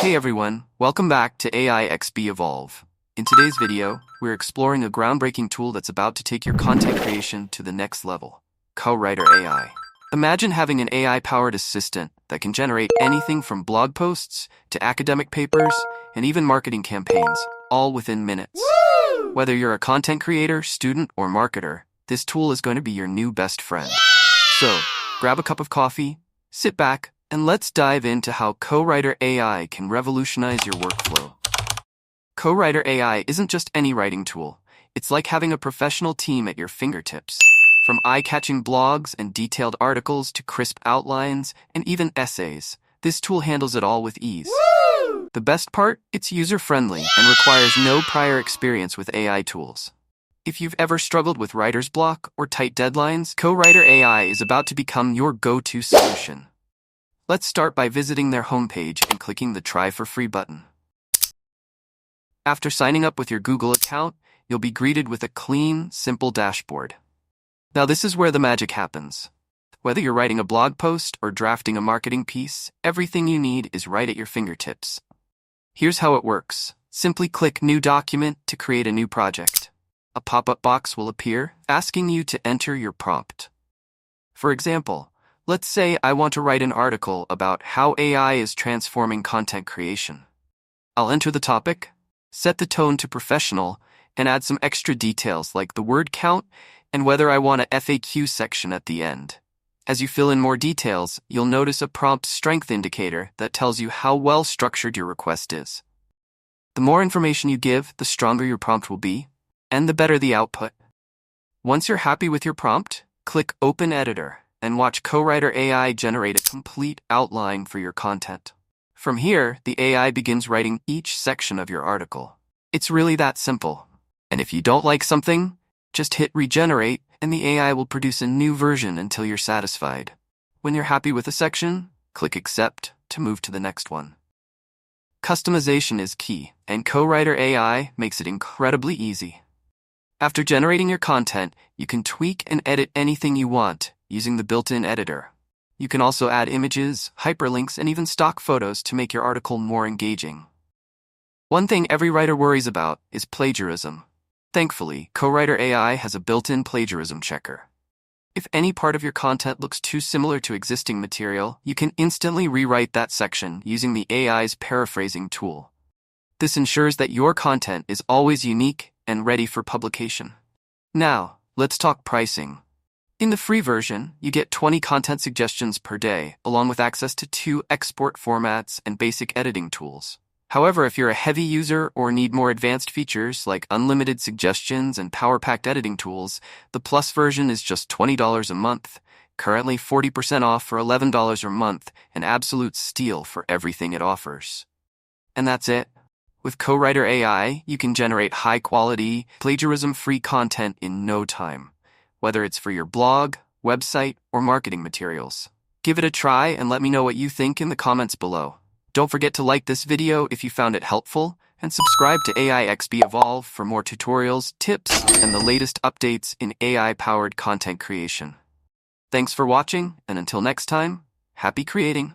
Hey everyone, welcome back to AI XB Evolve. In today's video, we're exploring a groundbreaking tool that's about to take your content creation to the next level, Co-Writer AI. Imagine having an AI-powered assistant that can generate anything from blog posts to academic papers and even marketing campaigns, all within minutes. Whether you're a content creator, student, or marketer, this tool is going to be your new best friend. So, grab a cup of coffee, sit back, and let's dive into how Co-Writer AI can revolutionize your workflow. Co-Writer AI isn't just any writing tool. It's like having a professional team at your fingertips. From eye-catching blogs and detailed articles to crisp outlines and even essays, this tool handles it all with ease. The best part? It's user-friendly and requires no prior experience with AI tools. If you've ever struggled with writer's block or tight deadlines, Co-Writer AI is about to become your go-to solution. Let's start by visiting their homepage and clicking the Try for Free button. After signing up with your Google account, you'll be greeted with a clean, simple dashboard. Now this is where the magic happens. Whether you're writing a blog post or drafting a marketing piece, everything you need is right at your fingertips. Here's how it works. Simply click New Document to create a new project. A pop-up box will appear, asking you to enter your prompt. For example, let's say I want to write an article about how AI is transforming content creation. I'll enter the topic, set the tone to professional, and add some extra details like the word count and whether I want a FAQ section at the end. As you fill in more details, you'll notice a prompt strength indicator that tells you how well structured your request is. The more information you give, the stronger your prompt will be, and the better the output. Once you're happy with your prompt, click Open Editor and watch Co-Writer AI generate a complete outline for your content. From here, the AI begins writing each section of your article. It's really that simple. And if you don't like something, just hit Regenerate and the AI will produce a new version until you're satisfied. When you're happy with a section, click Accept to move to the next one. Customization is key, and Co-Writer AI makes it incredibly easy. After generating your content, you can tweak and edit anything you want using the built-in editor. You can also add images, hyperlinks, and even stock photos to make your article more engaging. One thing every writer worries about is plagiarism. Thankfully, Co-Writer AI has a built-in plagiarism checker. If any part of your content looks too similar to existing material, you can instantly rewrite that section using the AI's paraphrasing tool. This ensures that your content is always unique and ready for publication. Now, let's talk pricing. In the free version, you get 20 content suggestions per day, along with access to 2 export formats and basic editing tools. However, if you're a heavy user or need more advanced features like unlimited suggestions and power-packed editing tools, the Plus version is just $20 a month, currently 40% off for $11 a month, an absolute steal for everything it offers. And that's it. With Co-Writer AI, you can generate high-quality, plagiarism-free content in no time, whether it's for your blog, website, or marketing materials. Give it a try and let me know what you think in the comments below. Don't forget to like this video if you found it helpful, and subscribe to AI XB Evolve for more tutorials, tips, and the latest updates in AI-powered content creation. Thanks for watching, and until next time, happy creating!